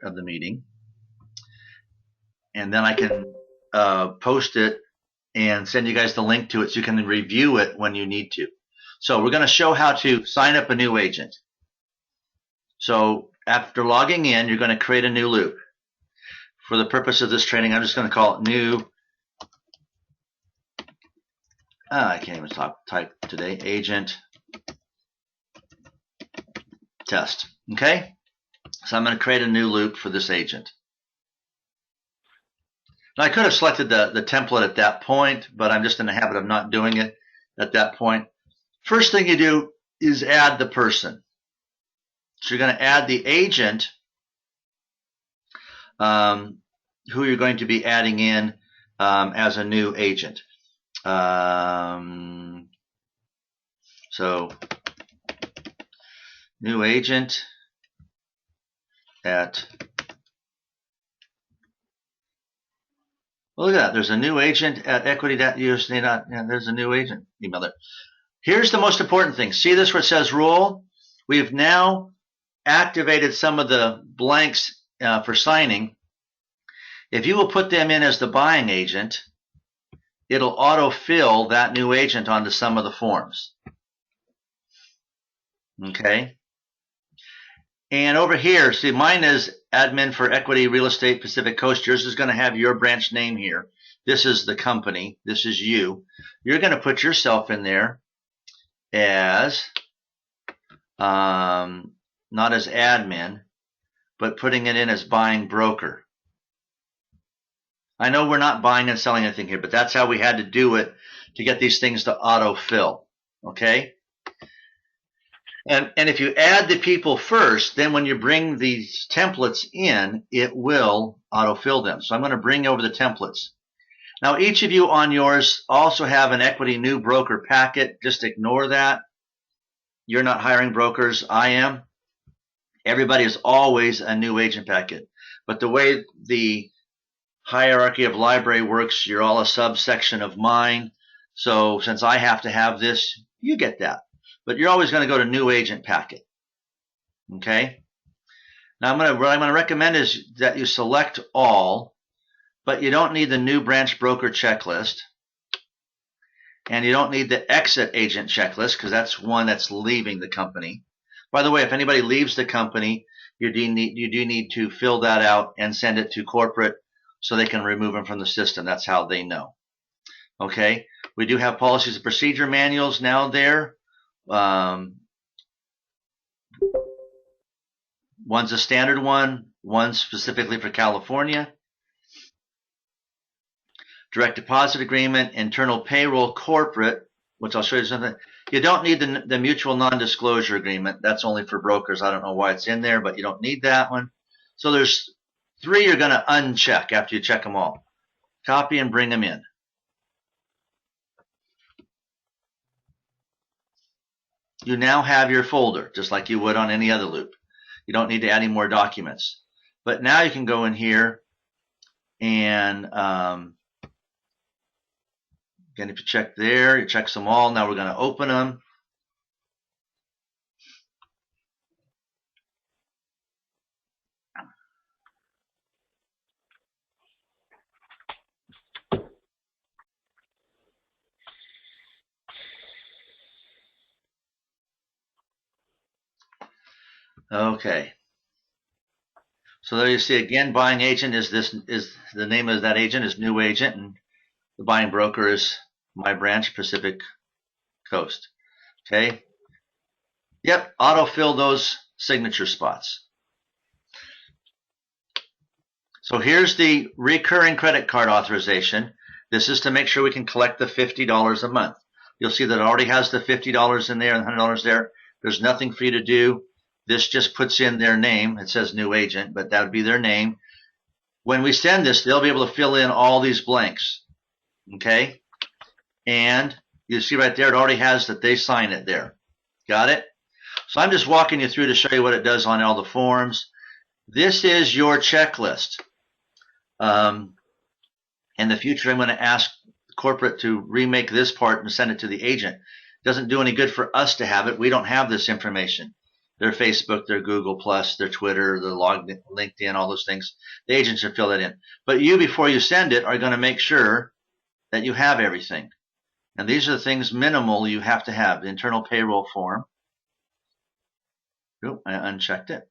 of the meeting. And then I can post it and send you guys the link to it so you can review it when you need to. So we're going to show how to sign up a new agent. So after logging in, you're going to create a new loop. For the purpose of this training, I'm just going to call it new. I can't even type today. Agent test. Okay? So I'm going to create a new loop for this agent. Now I could have selected the template at that point, but I'm just in the habit of not doing it at that point. First thing you do is add the person. So you're going to add the agent who you're going to be adding in as a new agent. So new agent at, well, look at that. There's a new agent at equity.usa. Yeah, there's a new agent email there. Here's the most important thing. See this where it says rule? We've now activated some of the blanks for signing. If you will put them in as the buying agent, it'll autofill that new agent onto some of the forms. Okay? And over here, see, mine is admin for Equity Real Estate Pacific Coast. Yours is going to have your branch name here. This is the company. This is you. You're going to put yourself in there as, not as admin, but putting it in as buying broker. I know we're not buying and selling anything here, but that's how we had to do it to get these things to autofill. Okay? And if you add the people first, then when you bring these templates in, it will autofill them. So I'm going to bring over the templates. Now, each of you on yours also have an Equity New Broker packet. Just ignore that. You're not hiring brokers. I am. Everybody is always a new agent packet. But the way the hierarchy of library works, you're all a subsection of mine. So since I have to have this, you get that. But you're always going to go to new agent packet. Okay? Now what I'm going to recommend is that you select all, but you don't need the new branch broker checklist. And you don't need the exit agent checklist because that's one that's leaving the company. By the way, if anybody leaves the company, you do need to fill that out and send it to corporate so they can remove them from the system. That's how they know. Okay? We do have policies and procedure manuals now there. One's a standard one, one's specifically for California. Direct deposit agreement, internal payroll, corporate, which I'll show you something. You don't need the mutual non-disclosure agreement. That's only for brokers. I don't know why it's in there, but you don't need that one. So there's 3 you're going to uncheck after you check them all. Copy and bring them in. You now have your folder, just like you would on any other loop. You don't need to add any more documents. But now you can go in here and, again, if you check there, you check them all. Now we're going to open them. Okay. So there you see again, buying agent is the name of that agent is new agent, and the buying broker is my branch, Pacific Coast. Okay. Yep. Autofill those signature spots. So here's the recurring credit card authorization. This is to make sure we can collect the $50 a month. You'll see that it already has the $50 in there and $100 there. There's nothing for you to do. This just puts in their name. It says new agent, but that would be their name. When we send this, they'll be able to fill in all these blanks. Okay? And you see right there, it already has that they sign it there. Got it? So I'm just walking you through to show you what it does on all the forms. This is your checklist. In the future, I'm going to ask corporate to remake this part and send it to the agent. It doesn't do any good for us to have it. We don't have this information. their Facebook, their Google Plus, their Twitter, their LinkedIn, all those things. The agent should fill that in. But you, before you send it, are going to make sure that you have everything. And these are the things minimal you have to have. The internal payroll form. Oop, I unchecked it.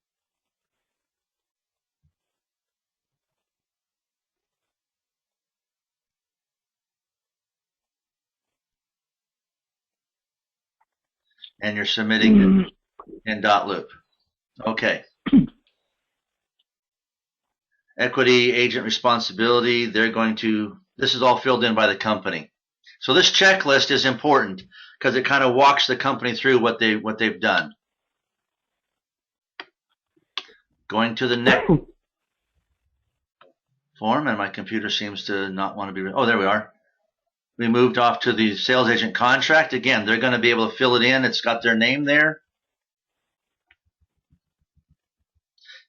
And you're submitting it in Dotloop. Okay. Equity, agent responsibility, they're going to, this is all filled in by the company. So this checklist is important because it kind of walks the company through what they've done. Going to the next form, and my computer seems to not want to be, oh, there we are. We moved off to the sales agent contract. Again, they're going to be able to fill it in. It's got their name there.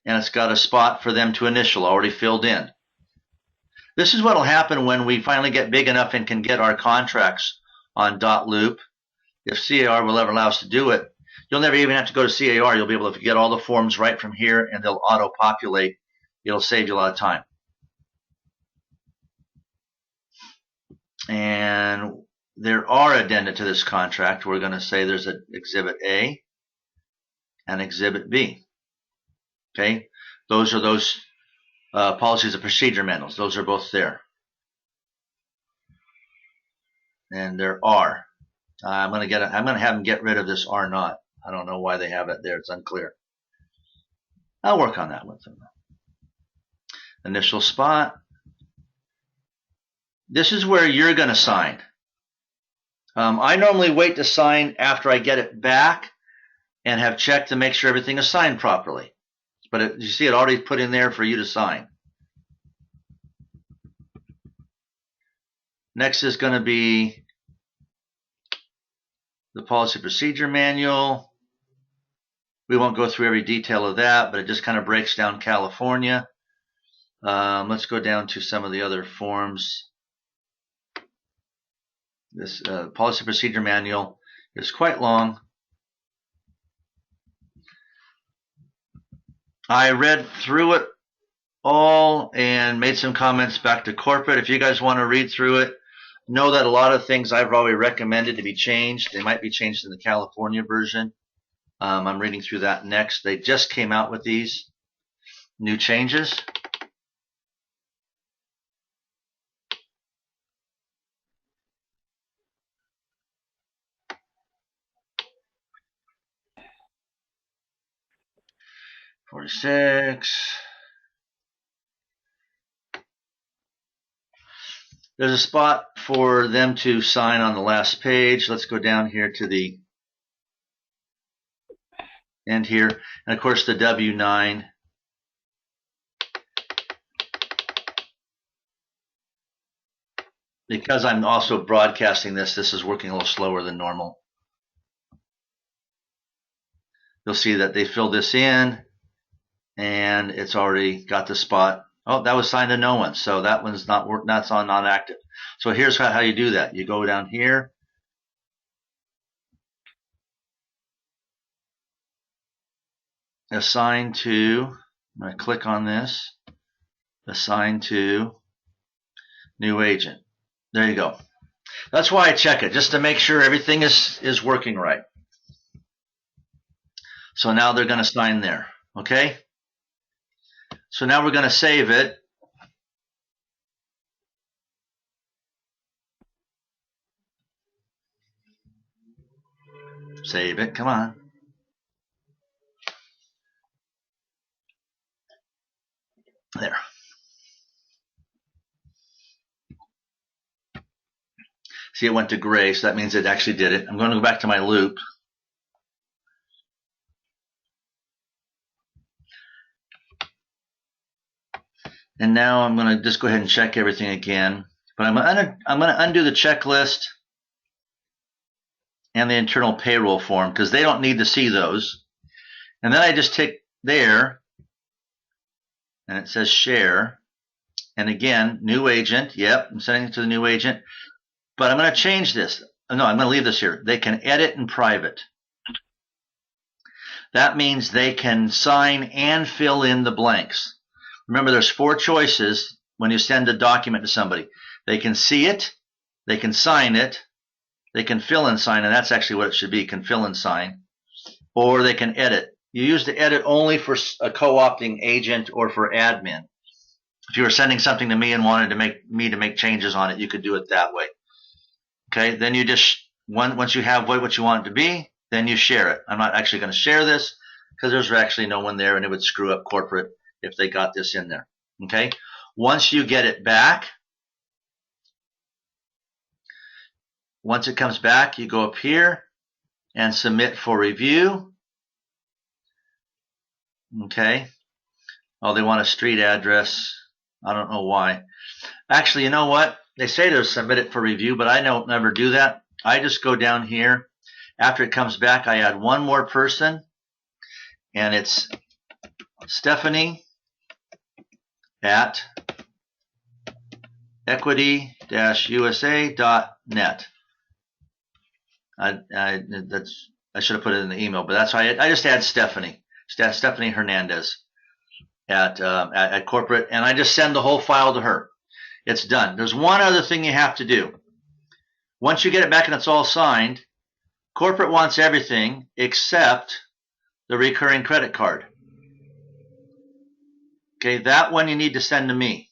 And it's got a spot for them to initial already filled in. This is what will happen when we finally get big enough and can get our contracts on Dotloop. If CAR will ever allow us to do it, you'll never even have to go to CAR. You'll be able to get all the forms right from here, and they'll auto-populate. It'll save you a lot of time. And there are addenda to this contract. We're going to say there's an Exhibit A and Exhibit B. Okay, those are those policies and procedure manuals. Those are both there. And there are. I'm going to have them get rid of this R not. I don't know why they have it there. It's unclear. I'll work on that with them. Initial spot. This is where you're going to sign. I normally wait to sign after I get it back and have checked to make sure everything is signed properly. But you see it already put in there for you to sign. Next is going to be the policy procedure manual. We won't go through every detail of that, but it just kind of breaks down California. Let's go down to some of the other forms. This policy procedure manual is quite long. I read through it all and made some comments back to corporate. If you guys want to read through it, know that a lot of things I've already recommended to be changed. They might be changed in the California version. I'm reading through that next. They just came out with these new changes. $46. There's a spot for them to sign on the last page. Let's go down here to the end here. And of course the W-9. Because I'm also broadcasting this, this is working a little slower than normal. You'll see that they filled this in and it's already got the spot. Oh, that was signed to no one, so that one's not not active. So here's how you do that. You go down here. Assign to, I'm going to click on this. Assign to new agent. There you go. That's why I check it, just to make sure everything is working right. So now they're going to sign there. Okay? So now we're going to save it. Save it. Come on. There. See, it went to gray, so that means it actually did it. I'm going to go back to my loop. And now I'm going to just go ahead and check everything again. But I'm going to undo the checklist and the internal payroll form because they don't need to see those. And then I just tick there, and it says share. And again, new agent. Yep, I'm sending it to the new agent. But I'm going to change this. No, I'm going to leave this here. They can edit in private. That means they can sign and fill in the blanks. Remember, there's 4 choices when you send a document to somebody. They can see it, they can sign it, they can fill and sign, and that's actually what it should be, can fill and sign, or they can edit. You use the edit only for a co-opting agent or for admin. If you were sending something to me and wanted to make changes on it, you could do it that way. Okay, then you just, once you have what you want it to be, then you share it. I'm not actually going to share this because there's actually no one there and it would screw up corporate if they got this in there. Okay, once you get it back, once it comes back, you go up here and submit for review. Okay, oh, they want a street address. I don't know why. Actually, you know what? They say to submit it for review, but I don't never do that. I just go down here. After it comes back, I add one more person, and it's Stephanie at equity-usa.net. I should have put it in the email, but that's why I just add Stephanie Hernandez at corporate, and I just send the whole file to her. It's done. There's one other thing you have to do. Once you get it back and it's all signed, corporate wants everything except the recurring credit card. Okay, that one you need to send to me.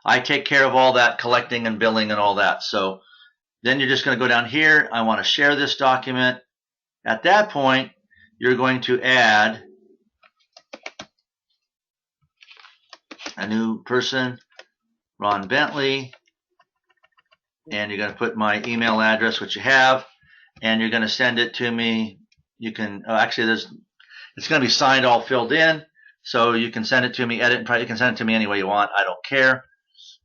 I take care of all that collecting and billing and all that. So then you're just going to go down here. I want to share this document. At that point, you're going to add a new person, Ron Bentley, and you're going to put my email address, which you have, and you're going to send it to me. You can actually, it's going to be signed, all filled in, so you can send it to me, edit, and probably you can send it to me any way you want. I don't care,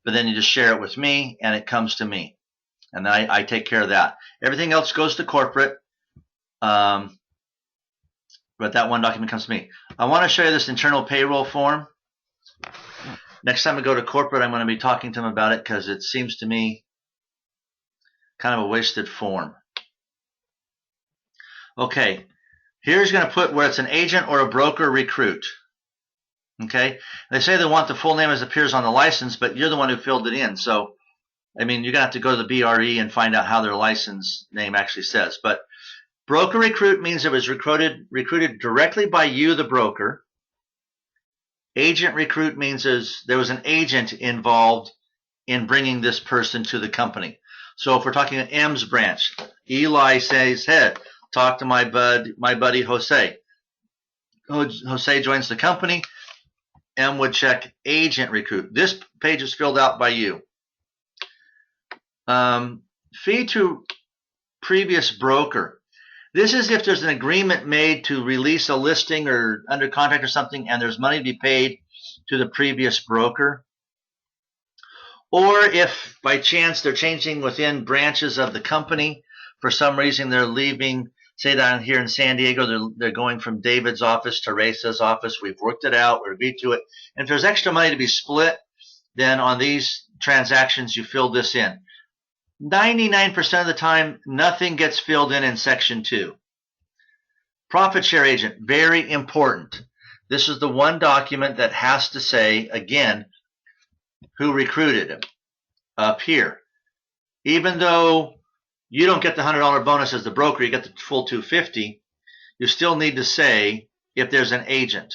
but then you just share it with me, and it comes to me, and I take care of that. Everything else goes to corporate, but that one document comes to me. I want to show you this internal payroll form. Next time I go to corporate, I'm going to be talking to them about it because it seems to me kind of a wasted form. Okay, here's going to put where it's an agent or a broker recruit. Okay, they say they want the full name as appears on the license, but you're the one who filled it in. So, I mean, you're going to have to go to the BRE and find out how their license name actually says. But broker recruit means it was recruited directly by you, the broker. Agent recruit means there was an agent involved in bringing this person to the company. So if we're talking an M's branch, Eli says, hey, talk to my buddy Jose. Jose joins the company. M would check agent recruit. This page is filled out by you. Fee to previous broker. This is if there's an agreement made to release a listing or under contract or something, and there's money to be paid to the previous broker. Or if by chance they're changing within branches of the company, for some reason they're leaving, say down here in San Diego, they're going from David's office to Teresa's office. We've worked it out, we agreed to it. And if there's extra money to be split, then on these transactions you fill this in. 99% of the time, nothing gets filled in Section 2. Profit share agent, very important. This is the one document that has to say, again, who recruited him up here. Even though you don't get the $100 bonus as the broker, you get the full $250, you still need to say if there's an agent.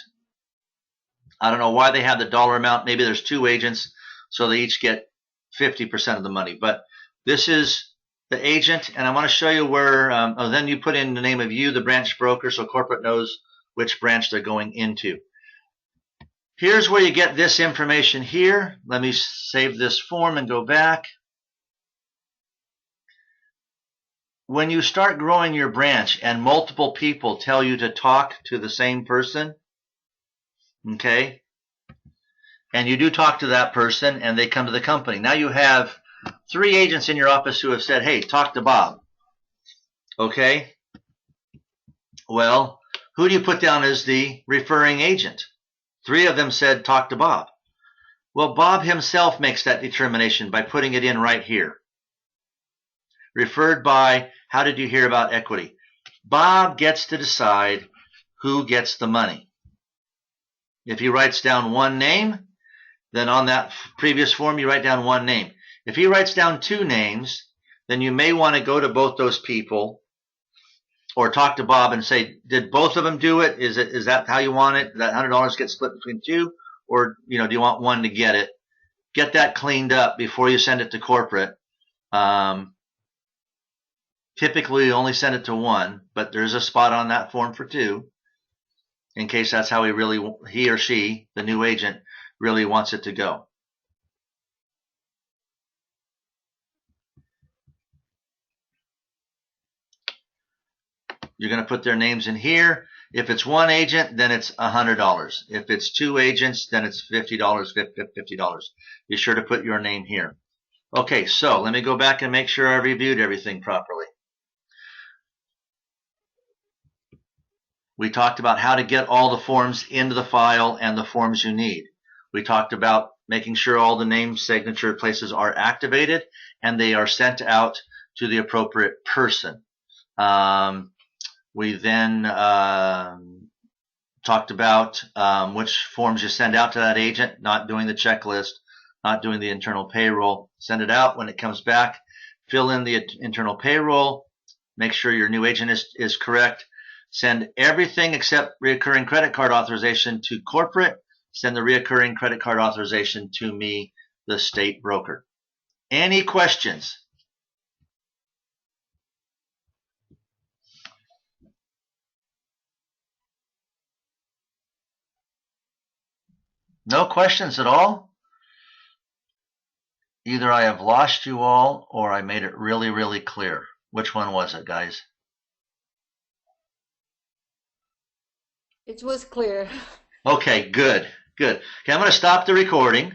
I don't know why they have the dollar amount. Maybe there's 2 agents, so they each get 50% of the money. But this is the agent, and I want to show you where, then you put in the name of you, the branch broker, so corporate knows which branch they're going into. Here's where you get this information here. Let me save this form and go back. When you start growing your branch and multiple people tell you to talk to the same person, okay, and you do talk to that person and they come to the company. Now you have 3 agents in your office who have said, hey, talk to Bob. Okay? Well, who do you put down as the referring agent? 3 of them said, talk to Bob. Well, Bob himself makes that determination by putting it in right here. Referred by, how did you hear about equity? Bob gets to decide who gets the money. If he writes down one name, then on that previous form, you write down one name. If he writes down two names, then you may want to go to both those people or talk to Bob and say, did both of them do it? Is that how you want it? That $100 gets split between two? Or, do you want one to get it? Get that cleaned up before you send it to corporate. Typically, you only send it to one, but there's a spot on that form for two, in case that's how he or she, the new agent, really wants it to go. You're going to put their names in here. If it's one agent, then it's $100. If it's two agents, then it's $50, $50. Be sure to put your name here. Okay, so let me go back and make sure I reviewed everything properly. We talked about how to get all the forms into the file and the forms you need. We talked about making sure all the name signature places are activated and they are sent out to the appropriate person. We then talked about which forms you send out to that agent, not doing the checklist, not doing the internal payroll. Send it out. When it comes back, fill in the internal payroll, make sure your new agent is correct. Send everything except recurring credit card authorization to corporate. Send the recurring credit card authorization to me, the state broker. Any questions? No questions at all? Either I have lost you all or I made it really, really clear. Which one was it, guys? It was clear. Okay, good, good. Okay, I'm going to stop the recording.